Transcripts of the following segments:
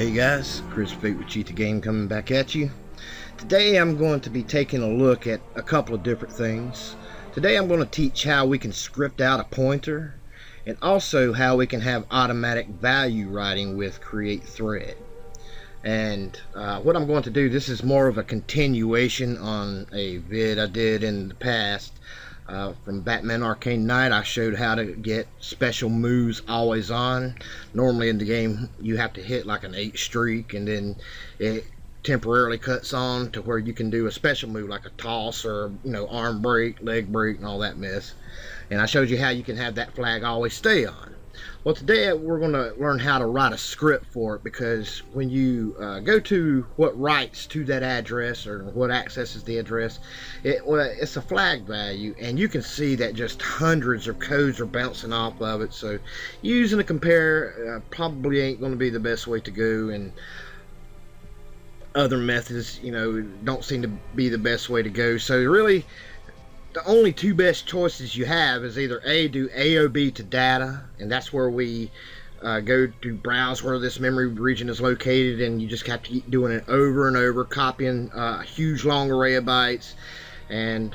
Hey guys, Chris Fayte with Cheat the Game coming back at you. Today I'm going to be taking a look at a couple of different things. Today I'm going to teach how we can script out a pointer and also how we can have automatic value writing with create thread. And what I'm going to do, this is more of a continuation on a vid I did in the past. From Batman Arcane Knight, I showed how to get special moves always on. Normally in the game you have to hit like an 8 streak and then it temporarily cuts on to where you can do a special move like a toss or arm break, leg break, and all that mess. And I showed you how you can have that flag always stay on. Well, today we're going to learn how to write a script for it, because when you go to what writes to that address or what accesses the address, it's a flag value, and you can see that just hundreds of codes are bouncing off of it. So using a compare probably ain't going to be the best way to go, and other methods don't seem to be the best way to go. So really the only two best choices you have is either A, do AOB to data, and that's where we go to browse where this memory region is located, and you just have to keep doing it over and over, copying a huge long array of bytes, and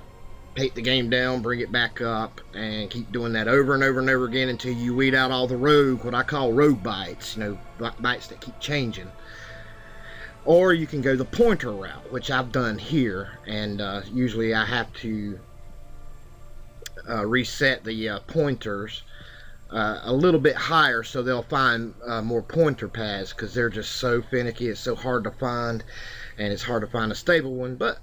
take the game down, bring it back up, and keep doing that over and over and over again until you weed out all the rogue, what I call rogue bytes, bytes that keep changing. Or you can go the pointer route, which I've done here, and usually I have to reset the pointers a little bit higher so they'll find more pointer paths, because they're just so finicky. It's so hard to find, and it's hard to find a stable one. But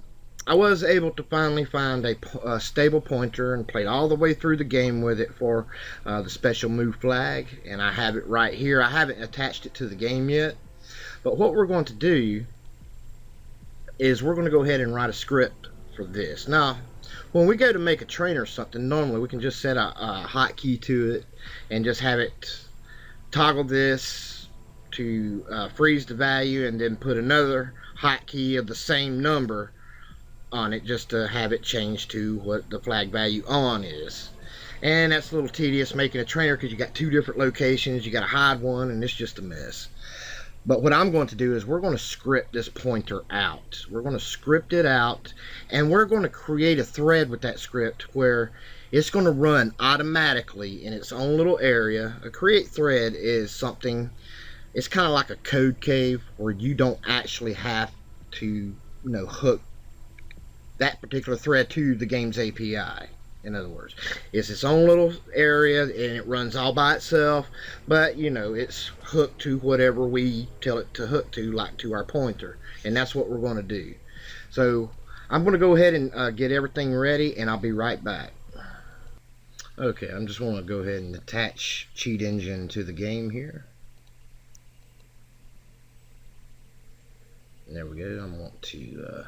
I was able to finally find a stable pointer and played all the way through the game with it for the special move flag, and I have it right here. I haven't attached it to the game yet, but what we're going to do is we're going to go ahead and write a script for this. Now, when we go to make a trainer or something, normally we can just set a hotkey to it and just have it toggle this to freeze the value, and then put another hotkey of the same number on it just to have it change to what the flag value on is. And that's a little tedious making a trainer, because you got two different locations, you got to hide one, and it's just a mess. But what I'm going to do is we're going to script this pointer out. We're going to script it out, and we're going to create a thread with that script where it's going to run automatically in its own little area. A create thread is something, it's kind of like a code cave where you don't actually have to hook that particular thread to the game's API. In other words, it's its own little area, and it runs all by itself, but it's hooked to whatever we tell it to hook to, like to our pointer, and that's what we're going to do. So I'm going to go ahead and get everything ready, and I'll be right back. Okay, I'm just going to go ahead and attach Cheat Engine to the game here. There we go. I want to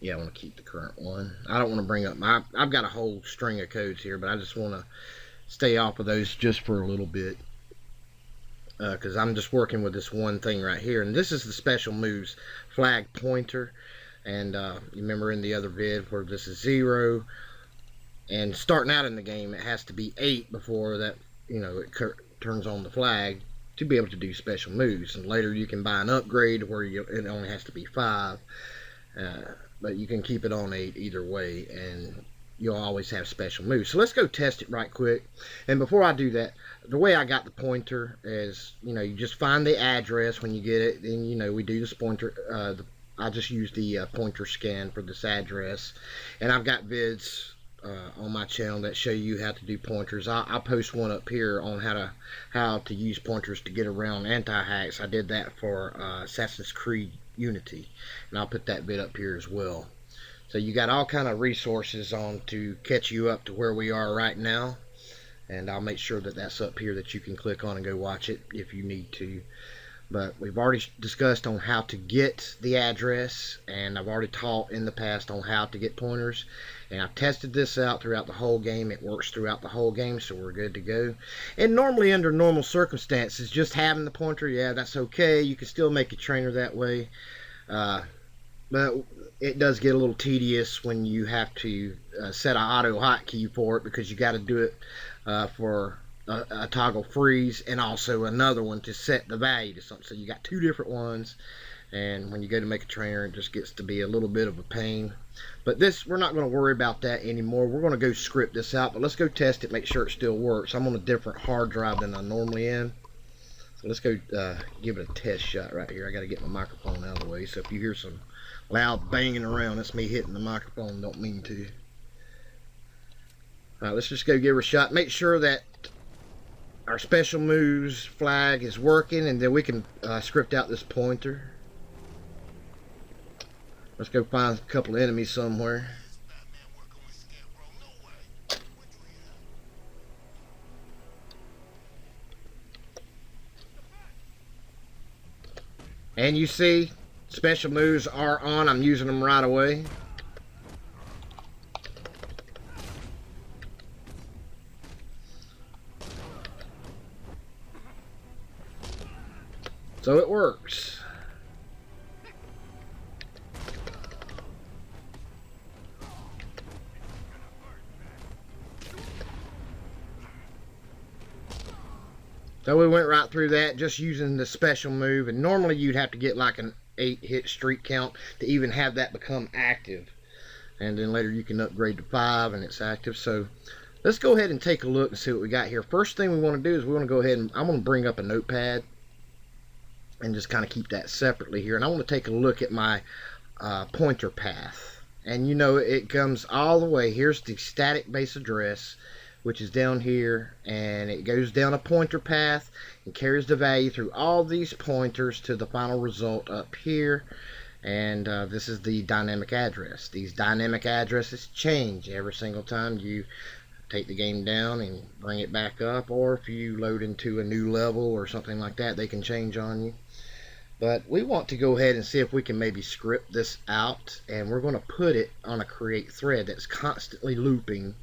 I want to keep the current one. I don't want to bring up I've got a whole string of codes here, but I just want to stay off of those just for a little bit, because I'm just working with this one thing right here. And this is the special moves flag pointer, and you remember in the other vid where this is 0, and starting out in the game it has to be 8 before that it turns on the flag to be able to do special moves. And later you can buy an upgrade where it only has to be 5. But you can keep it on 8 either way, and you'll always have special moves. So let's go test it right quick. And before I do that, the way I got the pointer is, you just find the address when you get it. Then, we do this pointer. I just use the pointer scan for this address. And I've got vids on my channel that show you how to do pointers. I'll post one up here on how to use pointers to get around anti-hacks. I did that for Assassin's Creed Unity, and I'll put that vid up here as well. So you got all kind of resources on to catch you up to where we are right now, and I'll make sure that that's up here that you can click on and go watch it if you need to. But we've already discussed on how to get the address, and I've already taught in the past on how to get pointers, and I've tested this out throughout the whole game. It works throughout the whole game, so we're good to go. And normally under normal circumstances, just having the pointer, yeah, that's okay. You can still make a trainer that way, but it does get a little tedious when you have to set an auto hotkey for it, because you got to do it for a toggle freeze, and also another one to set the value to something. So you got two different ones, and when you go to make a trainer, it just gets to be a little bit of a pain. But this, we're not going to worry about that anymore. We're going to go script this out, but let's go test it, make sure it still works. I'm on a different hard drive than I normally am. So let's go give it a test shot right here. I got to get my microphone out of the way, so if you hear some loud banging around, that's me hitting the microphone, don't mean to. Alright, let's just go give her a shot. Make sure that our special moves flag is working, and then we can script out this pointer. Let's go find a couple of enemies somewhere. And you see, special moves are on. I'm using them right away. So it works. So we went right through that just using the special move, and normally you'd have to get like an 8-hit streak count to even have that become active, and then later you can upgrade to 5 and it's active. So let's go ahead and take a look and see what we got here. First thing we want to do is we want to go ahead and I'm going to bring up a notepad and just kind of keep that separately here, and I want to take a look at my pointer path. And you know, it comes all the way. Here's the static base address, which is down here, and it goes down a pointer path and carries the value through all these pointers to the final result up here. And this is the dynamic address. These dynamic addresses change every single time you take the game down and bring it back up, or if you load into a new level or something like that, they can change on you. But we want to go ahead and see if we can maybe script this out, and we're going to put it on a create thread that's constantly looping,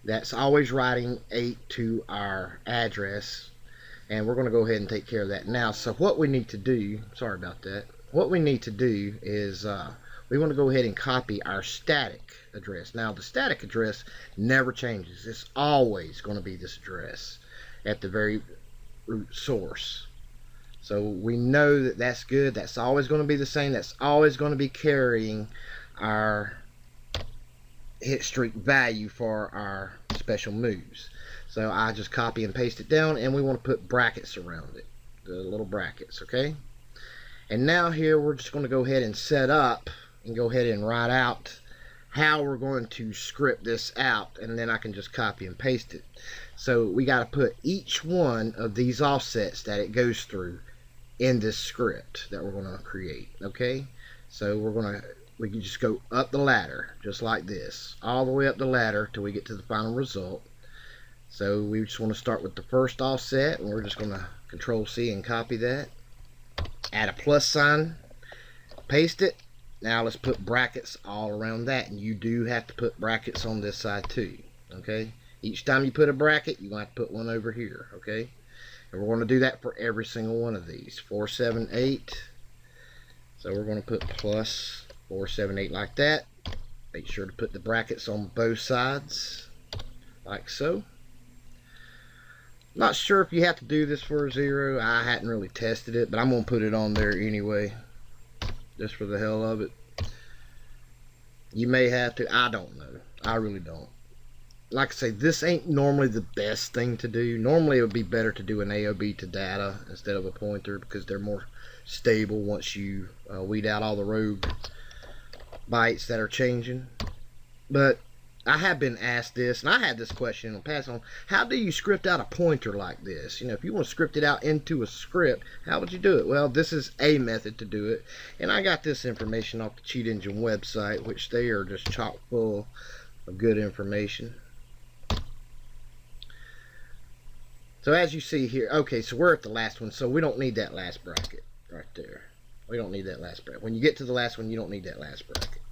that's always writing 8 to our address, and we're going to go ahead and take care of that now. So what we need to do, sorry about that, what we need to do is we want to go ahead and copy our static address. Now the static address never changes. It's always going to be this address at the very root source. So we know that that's good. That's always going to be the same. That's always going to be carrying our hit streak value for our special moves. So I just copy and paste it down, and we want to put brackets around it, the little brackets, okay? And now here we're just going to go ahead and set up and go ahead and write out how we're going to script this out, and then I can just copy and paste it. So we got to put each one of these offsets that it goes through in this script that we're going to create, okay? So we can just go up the ladder just like this, all the way up the ladder till we get to the final result. So we just want to start with the first offset, and we're just going to Control C and copy that, add a plus sign, paste it. Now let's put brackets all around that, and you do have to put brackets on this side too, okay? Each time you put a bracket, you're going to have to put one over here, okay? And we're going to do that for every single one of these. 4, 7, 8. So we're going to put plus 4, 7, 8 like that. Make sure to put the brackets on both sides, like so. Not sure if you have to do this for a 0. I hadn't really tested it, but I'm going to put it on there anyway, just for the hell of it. You may have to. I don't know. I really don't. Like I say, this ain't normally the best thing to do. Normally it would be better to do an AOB to data instead of a pointer, because they're more stable once you weed out all the rogue bytes that are changing. But I have been asked this, and I had this question in the past on how do you script out a pointer like this? You know, if you want to script it out into a script, how would you do it? Well, this is a method to do it, and I got this information off the Cheat Engine website, which they are just chock full of good information. So as you see here, okay, so we're at the last one, so we don't need that last bracket right there. We don't need that last bracket. When you get to the last one, you don't need that last bracket.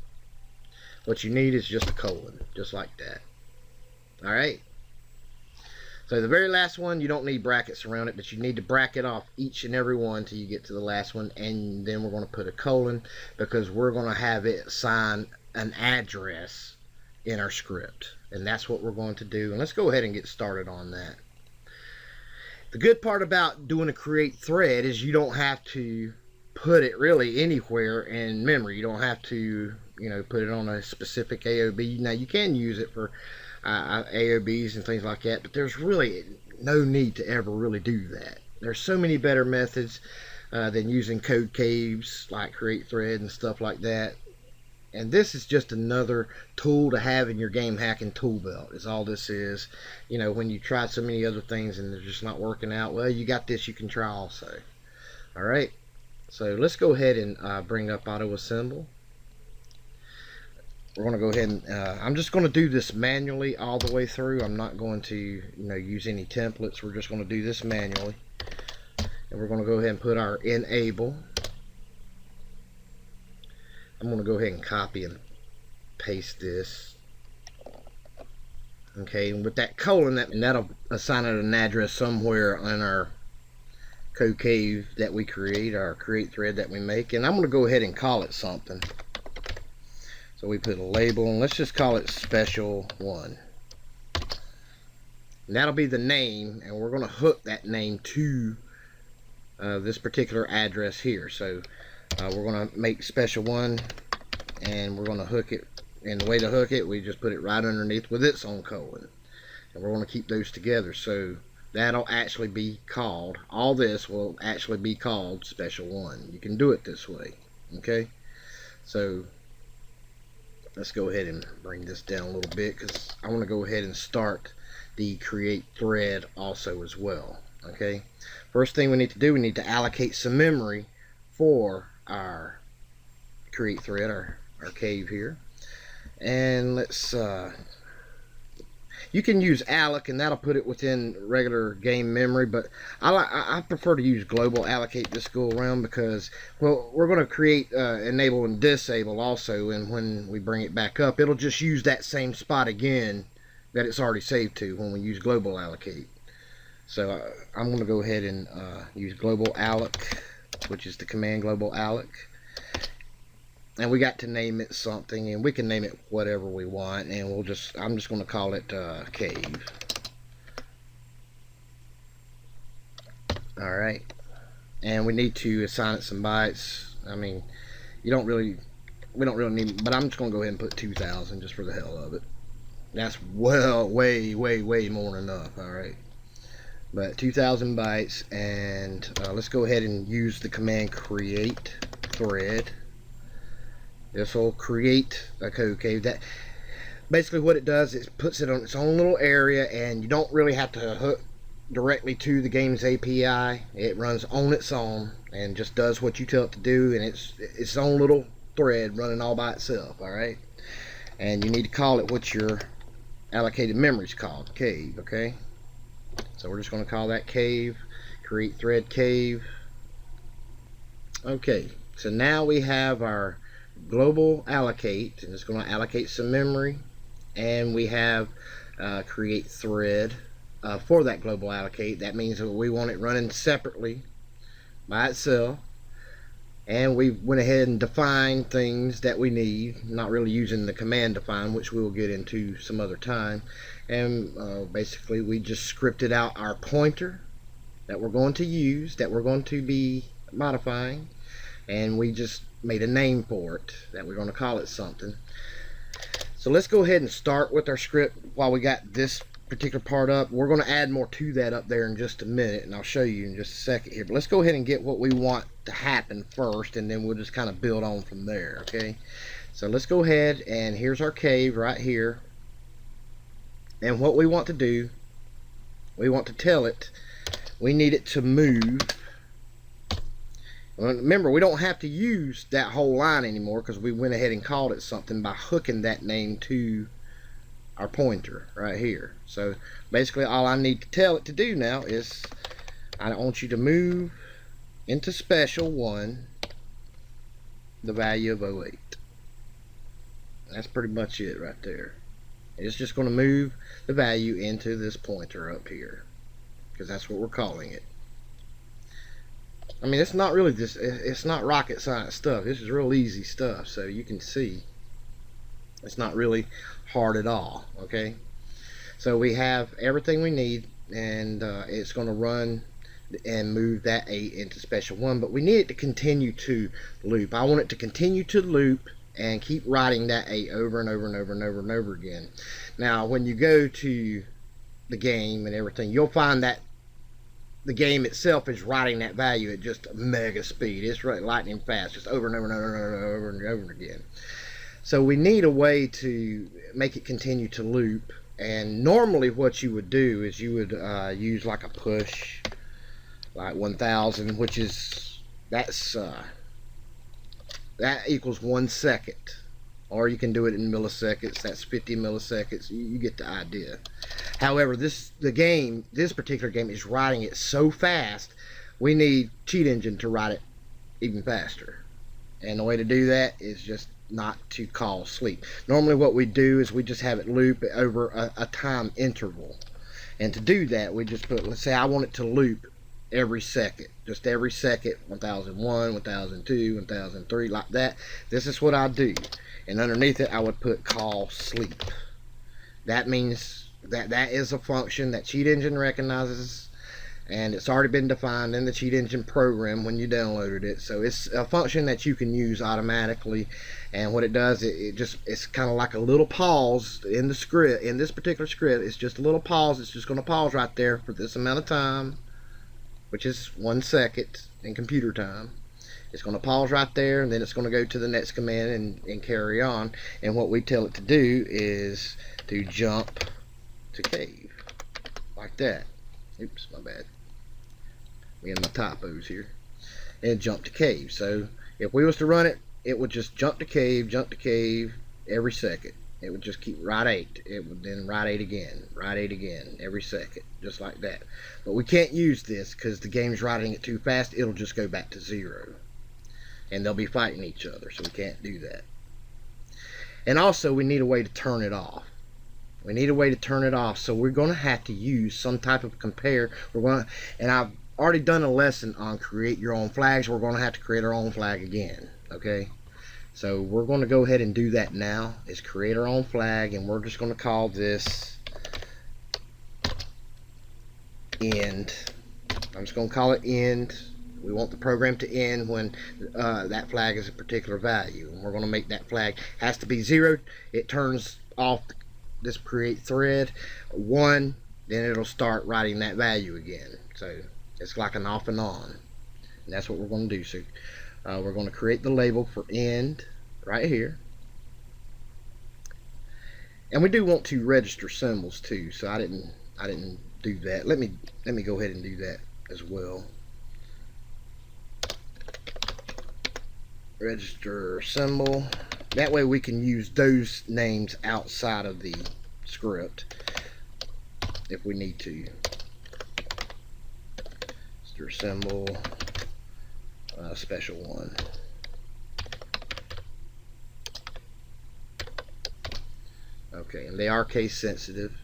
What you need is just a colon, just like that. Alright? So the very last one, you don't need brackets around it, but you need to bracket off each and every one till you get to the last one, and then we're going to put a colon, because we're going to have it assign an address in our script. And that's what we're going to do. And let's go ahead and get started on that. The good part about doing a create thread is you don't have to put it really anywhere in memory. You don't have to, put it on a specific AOB. Now you can use it for AOBs and things like that, but there's really no need to ever really do that. There's so many better methods than using code caves like create thread and stuff like that. And this is just another tool to have in your game hacking tool belt, is all this is. When you try so many other things and they're just not working out, well, you got this you can try also. Alright, so let's go ahead and bring up auto assemble. We're going to go ahead and I'm just going to do this manually all the way through. I'm not going to use any templates. We're just going to do this manually, and we're going to go ahead and put our enable. I'm going to go ahead and copy and paste this. Okay, and with that colon, that'll assign it an address somewhere on our code cave that we create, our create thread that we make. And I'm going to go ahead and call it something. So we put a label, and let's just call it special 1. And that'll be the name, and we're going to hook that name to this particular address here. So we're going to make special 1, and we're going to hook it. And the way to hook it, we just put it right underneath with its own colon. And we're going to keep those together. So that'll actually be called, all this will actually be called special 1. You can do it this way. Okay? So let's go ahead and bring this down a little bit, because I want to go ahead and start the create thread also as well. Okay? First thing we need to do, we need to allocate some memory for our create thread, our cave here. And let's you can use alloc, and that'll put it within regular game memory, but I prefer to use global allocate this go around, because, well, we're going to create enable and disable also, and when we bring it back up, it'll just use that same spot again that it's already saved to when we use global allocate. So I'm going to go ahead and use global alloc, which is the command global alloc. And we got to name it something, and we can name it whatever we want, and I'm just going to call it cave. Alright, and we need to assign it some bytes. I mean, we don't really need, but I'm just going to go ahead and put 2,000 just for the hell of it. That's way more than enough. Alright, but 2,000 bytes, and let's go ahead and use the command create thread. This will create a code cave. That basically what it does is puts it on its own little area, and you don't really have to hook directly to the game's API. It runs on its own and just does what you tell it to do, and it's its own little thread running all by itself. Alright, and you need to call it what your allocated memory is called, cave. Okay, so we're just going to call that cave, create thread cave. Okay, so now we have our global allocate, and it's going to allocate some memory, and we have create thread for that global allocate. That means that we want it running separately by itself, and we went ahead and defined things that we need, not really using the command define, which we'll get into some other time. And basically we just scripted out our pointer that we're going to use, that we're going to be modifying, and we just made a name for it that we're going to call it something. So let's go ahead and start with our script while we got this particular part up. We're going to add more to that up there in just a minute, and I'll show you in just a second here. But let's go ahead and get what we want to happen first, and then we'll just kind of build on from there. Okay, so let's go ahead, and here's our cave right here. And what we want to do, we want to tell it we need it to move. Remember, we don't have to use that whole line anymore, because we went ahead and called it something by hooking that name to our pointer right here. So basically all I need to tell it to do now is I want you to move into special 1 the value of 08. That's pretty much it right there. It's just going to move the value into this pointer up here, because that's what we're calling it. I mean, it's not really it's not rocket science stuff. This is real easy stuff, so you can see it's not really hard at all. Okay, so we have everything we need. and it's going to run and move that 8 into special 1, but we need it to continue to loop. I want it to continue to loop and keep writing that 8 over and over and over and over and over again. Now when you go to the game and everything, you'll find that the game itself is writing that value at just mega speed. It's really lightning fast, just over and over and over and over and over again. So we need a way to make it continue to loop, and normally what you would do is you would use like a push, like 1000, which is that equals 1 second, or you can do it in milliseconds. That's 50 milliseconds. You get the idea. However, this particular game is writing it so fast, we need Cheat Engine to write it even faster, and the way to do that is just not to call sleep. Normally what we do is we just have it loop over a time interval, and to do that we just put, let's say I want it to loop every second, just every second, 1001, 1002, 1003, like that. This is what I do, and underneath it I would put call sleep. That means that is a function that Cheat Engine recognizes, and it's already been defined in the Cheat Engine program when you downloaded it. So it's a function that you can use automatically, and what it does, it's kind of like a little pause in the script. In this particular script, it's just a little pause. It's just going to pause right there for this amount of time, which is 1 second in computer time. It's going to pause right there, and then it's going to go to the next command and carry on. And what we tell it to do is to jump to cave, like that. Oops, my bad. Me and my typos here. And jump to cave. So if we was to run it, it would just jump to cave every second. It would just keep write 8. It would then write 8 again every second, just like that. But we can't use this because the game's writing it too fast. It'll just go back to 0, and they'll be fighting each other, so we can't do that. And also we need a way to turn it off. We need a way to turn it off, so we're going to have to use some type of compare. And I've already done a lesson on create your own flags. We're going to have to create our own flag again, okay? So we're going to go ahead and do that now, is create our own flag, and we're just going to call this end. I'm just going to call it end. We want the program to end when that flag is a particular value, and we're going to make that flag has to be 0. It turns off this create thread. 1, then it'll start writing that value again. So it's like an off and on, and that's what we're going to do. So we're going to create the label for end right here, and we do want to register symbols too. So I didn't do that. Let me go ahead and do that as well. Register symbol. That way we can use those names outside of the script if we need to. Register symbol, special 1. Okay, and they are case sensitive.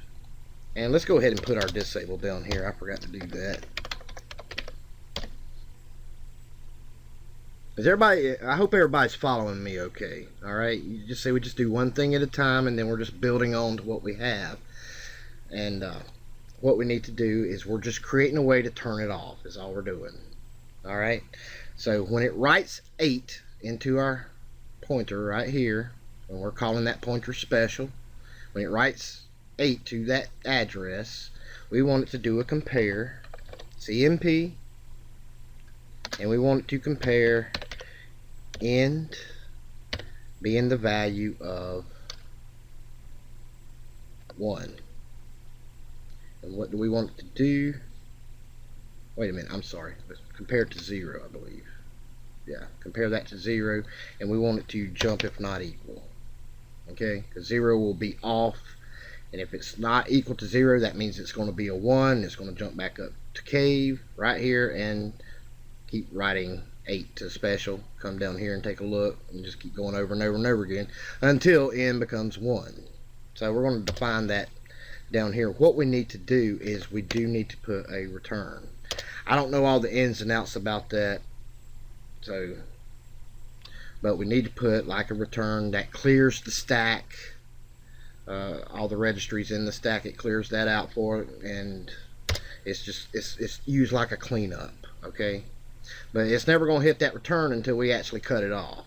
And let's go ahead and put our disable down here. I forgot to do that. Is everybody, I hope everybody's following me okay. Alright, you just say we just do one thing at a time, and then we're just building on to what we have. And what we need to do is we're just creating a way to turn it off, is all we're doing. Alright, so when it writes 8 into our pointer right here, and we're calling that pointer special, when it writes 8 to that address, we want it to do a compare, CMP, and we want it to compare end being the value of 1. And what do we want it to do? Wait a minute, I'm sorry. Let's compare it to 0, I believe. Yeah, compare that to 0, and we want it to jump if not equal. Okay, because 0 will be off, and if it's not equal to 0, that means it's going to be a 1. It's going to jump back up to cave right here and keep writing 8 to special. Come down here and take a look, and just keep going over and over and over again until n becomes 1. So we're going to define that down here. What we need to do is we do need to put a return. I don't know all the ins and outs about that, so but we need to put like a return that clears the stack, all the registries in the stack. It clears that out for it, and It's just it's used like a cleanup, okay? But it's never going to hit that return until we actually cut it off.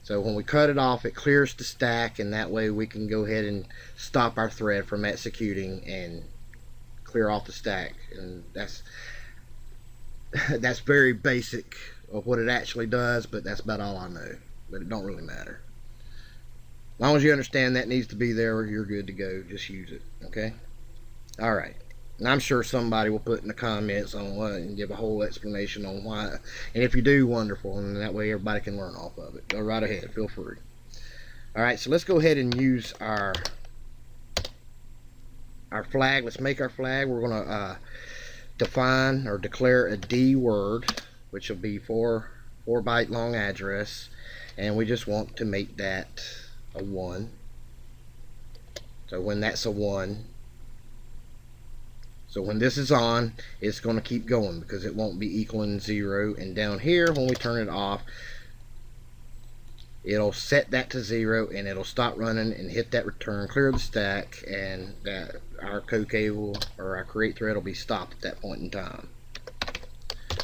So when we cut it off, it clears the stack, and that way we can go ahead and stop our thread from executing and clear off the stack. And that's very basic of what it actually does, but that's about all I know. But it don't really matter. As long as you understand that needs to be there, you're good to go. Just use it, okay? All right. And I'm sure somebody will put in the comments on what and give a whole explanation on why. And if you do, wonderful. And that way everybody can learn off of it. Go right ahead. Feel free. All right. So let's go ahead and use our flag. Let's make our flag. We're going to define or declare a D word, which will be 4 byte long address. And we just want to make that a 1. So when that's a 1, so when this is on, it's going to keep going because it won't be equaling 0. And down here, when we turn it off, it'll set that to 0 and it'll stop running and hit that return, clear the stack, and that our code cable or our create thread will be stopped at that point in time.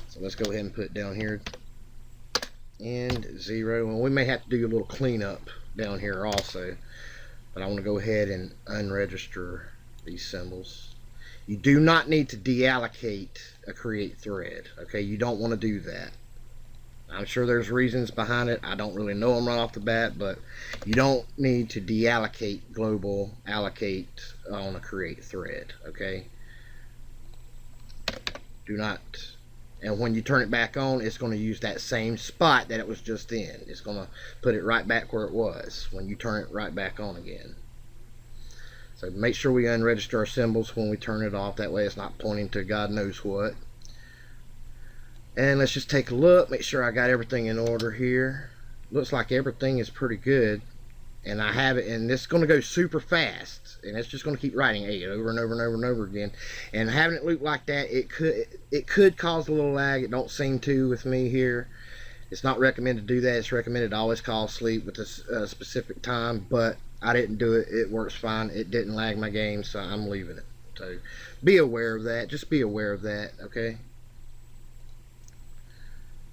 So let's go ahead and put it down here, and 0. And we may have to do a little cleanup down here also, but I want to go ahead and unregister these symbols. You do not need to deallocate a create thread, okay? You don't want to do that. I'm sure there's reasons behind it. I don't really know them right off the bat, but you don't need to deallocate global allocate on a create thread, okay? Do not. And when you turn it back on, it's going to use that same spot that it was just in. It's going to put it right back where it was when you turn it right back on again. So make sure we unregister our symbols when we turn it off. That way it's not pointing to God knows what. And let's just take a look. Make sure I got everything in order here. Looks like everything is pretty good. And I have it, and this is going to go super fast. And it's just going to keep writing 8 over and over and over and over again. And having it loop like that, it could cause a little lag. It don't seem to with me here. It's not recommended to do that. It's recommended to always call sleep with a specific time, but I didn't do it. It works fine. It didn't lag my game, so I'm leaving it. So be aware of that. Just be aware of that, okay?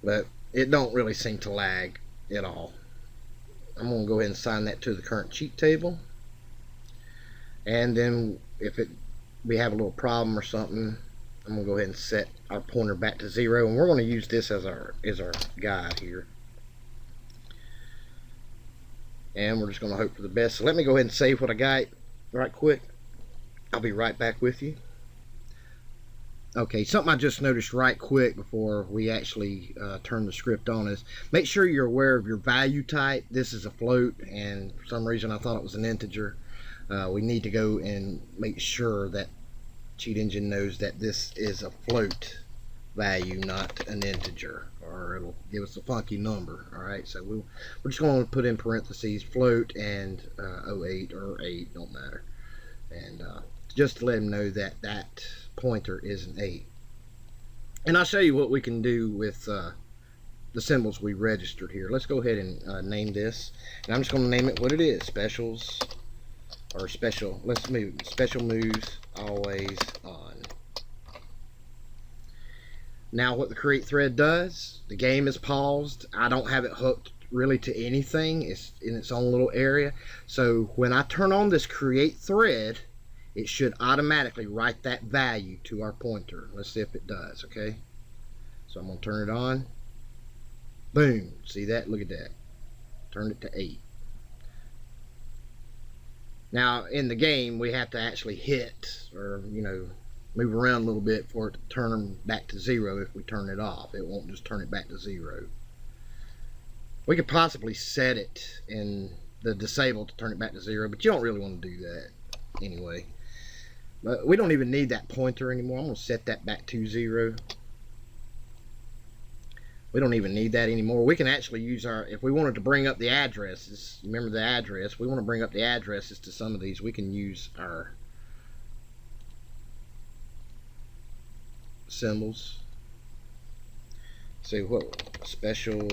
But it don't really seem to lag at all. I'm going to go ahead and assign that to the current cheat table. And then if we have a little problem or something, I'm going to go ahead and set our pointer back to 0. And we're going to use this as our guide here. And we're just going to hope for the best. So let me go ahead and save what I got right quick. I'll be right back with you. Okay, something I just noticed right quick before we actually turn the script on is make sure you're aware of your value type. This is a float, and for some reason I thought it was an integer. We need to go and make sure that Cheat Engine knows that this is a float value, not an integer, or it'll give us a funky number. Alright, so we're just going to put in parentheses float and 08 or 8, don't matter. And just to let him know that that pointer is an 8. And I'll show you what we can do with the symbols we registered here. Let's go ahead and name this. And I'm just going to name it what it is. Specials, or special, let's move, special moves always on. Now what the create thread does, the game is paused. I don't have it hooked really to anything. It's in its own little area. So when I turn on this create thread, it should automatically write that value to our pointer. Let's see if it does, okay? So I'm going to turn it on. Boom. See that? Look at that. Turned it to 8. Now, in the game, we have to actually hit or, move around a little bit for it to turn them back to 0 if we turn it off. It won't just turn it back to 0. We could possibly set it in the disable to turn it back to 0, but you don't really want to do that anyway. But we don't even need that pointer anymore. I'm going to set that back to 0. We don't even need that anymore. We can actually use if we wanted to bring up the addresses, remember the address, we want to bring up the addresses to some of these, we can use our symbols. See what, special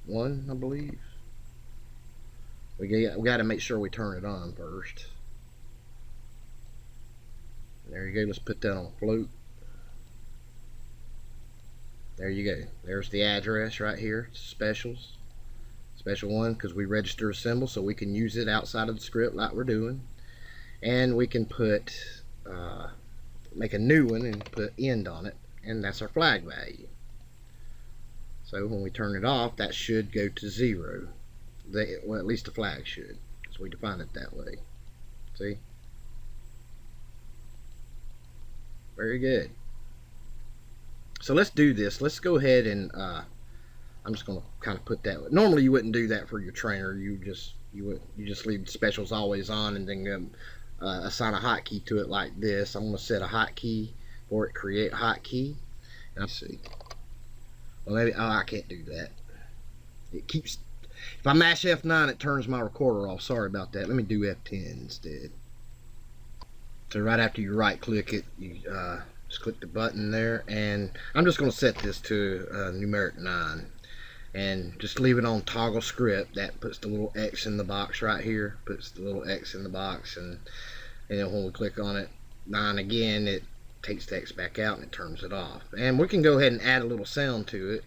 1, I believe. We got to make sure we turn it on first. There you go. Let's put that on float. There you go. There's the address right here. Specials. Special 1 because we register a symbol, so we can use it outside of the script like we're doing. And we can put make a new one and put end on it, and that's our flag value. So when we turn it off, that should go to 0. Well, at least the flag should, because we define it that way. See? Very good. So let's do this. Let's go ahead and I'm just going to kind of put that. Normally you wouldn't do that for your trainer. You just leave specials always on, and then assign a hotkey to it like this. I'm going to set a hotkey for it. Create hotkey. Let's see. Well, maybe I can't do that. It keeps. If I mash F9, it turns my recorder off. Sorry about that. Let me do F10 instead. So right after you right click it, you just click the button there, and I'm just going to set this to numeric 9, and just leave it on toggle script. That puts the little X in the box right here, puts the little X in the box, and then when we click on it 9 again, it takes the X back out and it turns it off. And we can go ahead and add a little sound to it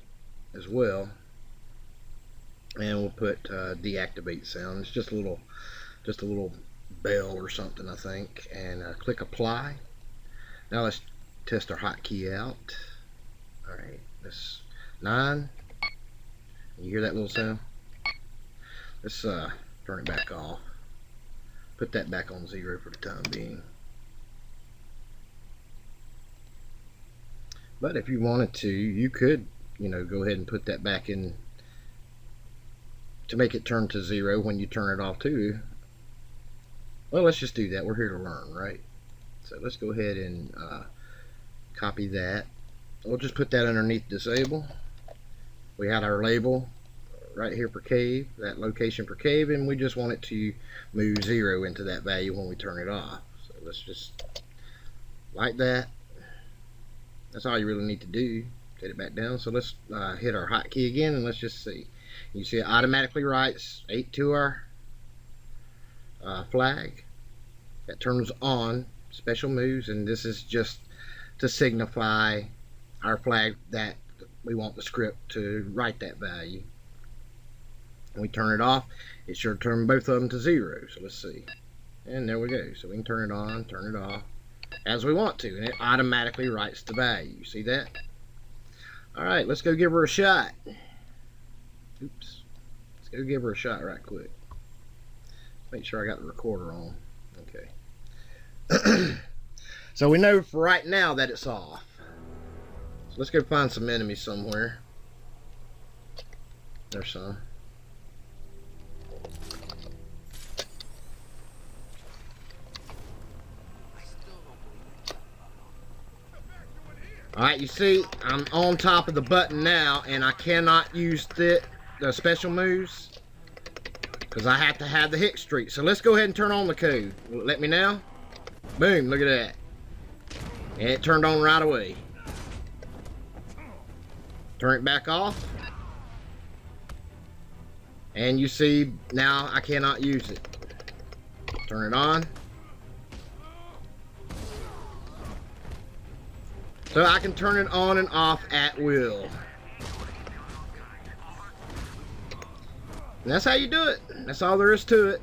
as well, and we'll put deactivate sound. It's just a little bell or something, I think. And click apply. Now let's test our hotkey out. Alright, that's 9. You hear that little sound? Let's turn it back off. Put that back on 0 for the time being. But if you wanted to, you could, go ahead and put that back in to make it turn to 0 when you turn it off too. Well, let's just do that. We're here to learn, right? So let's go ahead and copy that. We'll just put that underneath disable. We had our label right here for cave, that location for cave, and we just want it to move 0 into that value when we turn it off. So let's just like that. That's all you really need to do. Get it back down. So let's hit our hotkey again, and let's just see. You see it automatically writes 8 to our flag. That turns on special moves, and this is just to signify our flag that we want the script to write that value. When we turn it off, it should turn both of them to 0. So let's see. And there we go. So we can turn it on, turn it off as we want to, and it automatically writes the value. See that? Alright, let's go give her a shot. Oops. Let's go give her a shot right quick. Make sure I got the recorder on. Okay. So we know for right now that it's off. So let's go find some enemies somewhere. There's some. Alright, you see, I'm on top of the button now, and I cannot use the special moves because I have to have the hit streak. So let's go ahead and turn on the code. Will it let me now? Boom, look at that. And it turned on right away. Turn it back off. And you see, now I cannot use it. Turn it on. So I can turn it on and off at will. And that's how you do it. That's all there is to it.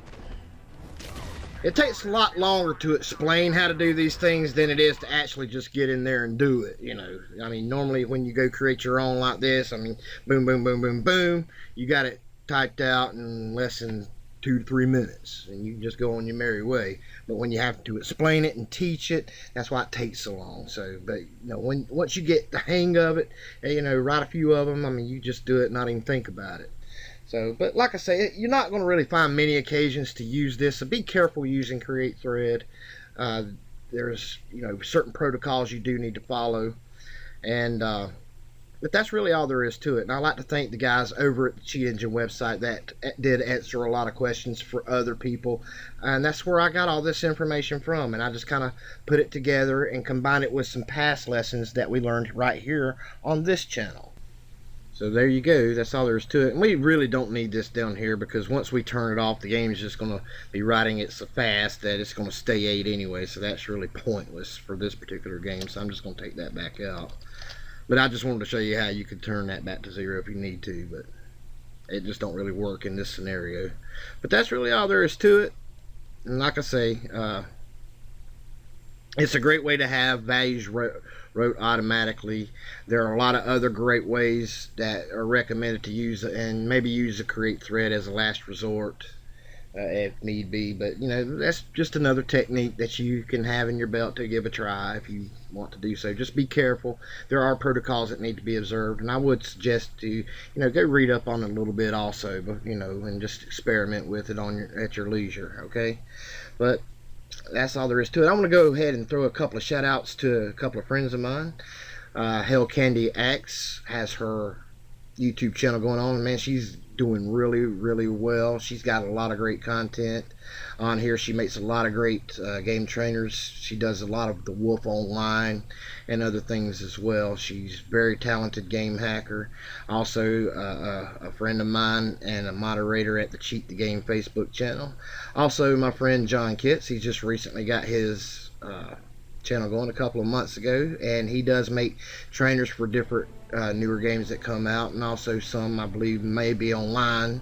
It takes a lot longer to explain how to do these things than it is to actually just get in there and do it, I mean, normally when you go create your own like this, I mean, boom, boom, boom, boom, boom, you got it typed out in less than 2 to 3 minutes, and you can just go on your merry way. But when you have to explain it and teach it, that's why it takes so long. So, but once you get the hang of it, write a few of them, I mean, you just do it, not even think about it. So, but like I say, you're not going to really find many occasions to use this, so be careful using create thread. There's certain protocols you do need to follow, and but that's really all there is to it. And I'd like to thank the guys over at the Cheat Engine website that did answer a lot of questions for other people, and that's where I got all this information from, and I just kind of put it together and combine it with some past lessons that we learned right here on this channel. So there you go. That's all there is to it. And we really don't need this down here, because once we turn it off, the game is just going to be writing it so fast that it's going to stay 8 anyway. So that's really pointless for this particular game. So I'm just going to take that back out. But I just wanted to show you how you could turn that back to 0 if you need to. But it just don't really work in this scenario. But that's really all there is to it. And like I say, it's a great way to have values wrote automatically. There are a lot of other great ways that are recommended to use, and maybe use a create thread as a last resort if need be. But you know, that's just another technique that you can have in your belt to give a try if you want to do so. Just be careful. There are protocols that need to be observed, and I would suggest to go read up on it a little bit also, but and just experiment with it at your leisure. Okay, but that's all there is to it. I'm going to go ahead and throw a couple of shout outs to a couple of friends of mine. Hell Candy X has her YouTube channel going on, and man, she's doing really well. She's got a lot of great content on here. She makes a lot of great game trainers. She does a lot of the Wolf Online and other things as well. She's very talented game hacker. Also a friend of mine and a moderator at the Cheat the Game Facebook channel. Also my friend John Kitts, he just recently got his channel going a couple of months ago, and he does make trainers for different newer games that come out, and also some I believe may be online.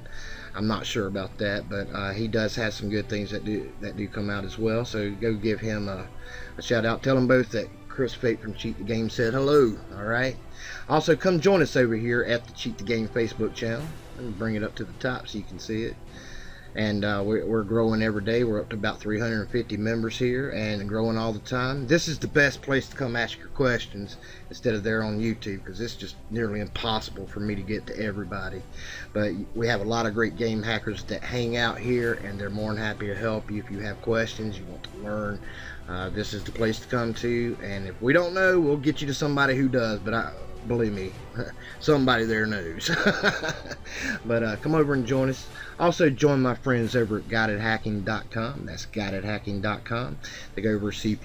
I'm not sure about that, but he does have some good things that do come out as well. So go give him a shout out. Tell them both that Chris Fayte from Cheat the Game said hello. Alright, also come join us over here at the Cheat the Game Facebook channel. Let me bring it up to the top so you can see it. And we're growing every day. We're up to about 350 members here, and growing all the time. This is the best place to come ask your questions instead of there on YouTube, because it's just nearly impossible for me to get to everybody. But we have a lot of great game hackers that hang out here, and they're more than happy to help you if you have questions, you want to learn. This is the place to come to, and if we don't know, we'll get you to somebody who does. But believe me, somebody there knows. But come over and join us. Also join my friends over at guidedhacking.com. That's guidedhacking.com. They go over C++,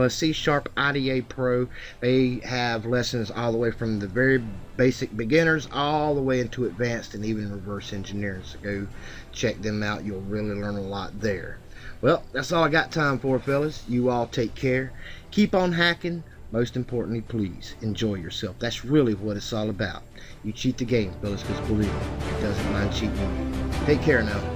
C#, IDA Pro. They have lessons all the way from the very basic beginners all the way into advanced and even reverse engineering. So go check them out. You'll really learn a lot there. Well, that's all I got time for, fellas. You all take care. Keep on hacking. Most importantly, please enjoy yourself. That's really what it's all about. You cheat the game, fellas, because believe me, it doesn't mind cheating. Take care now.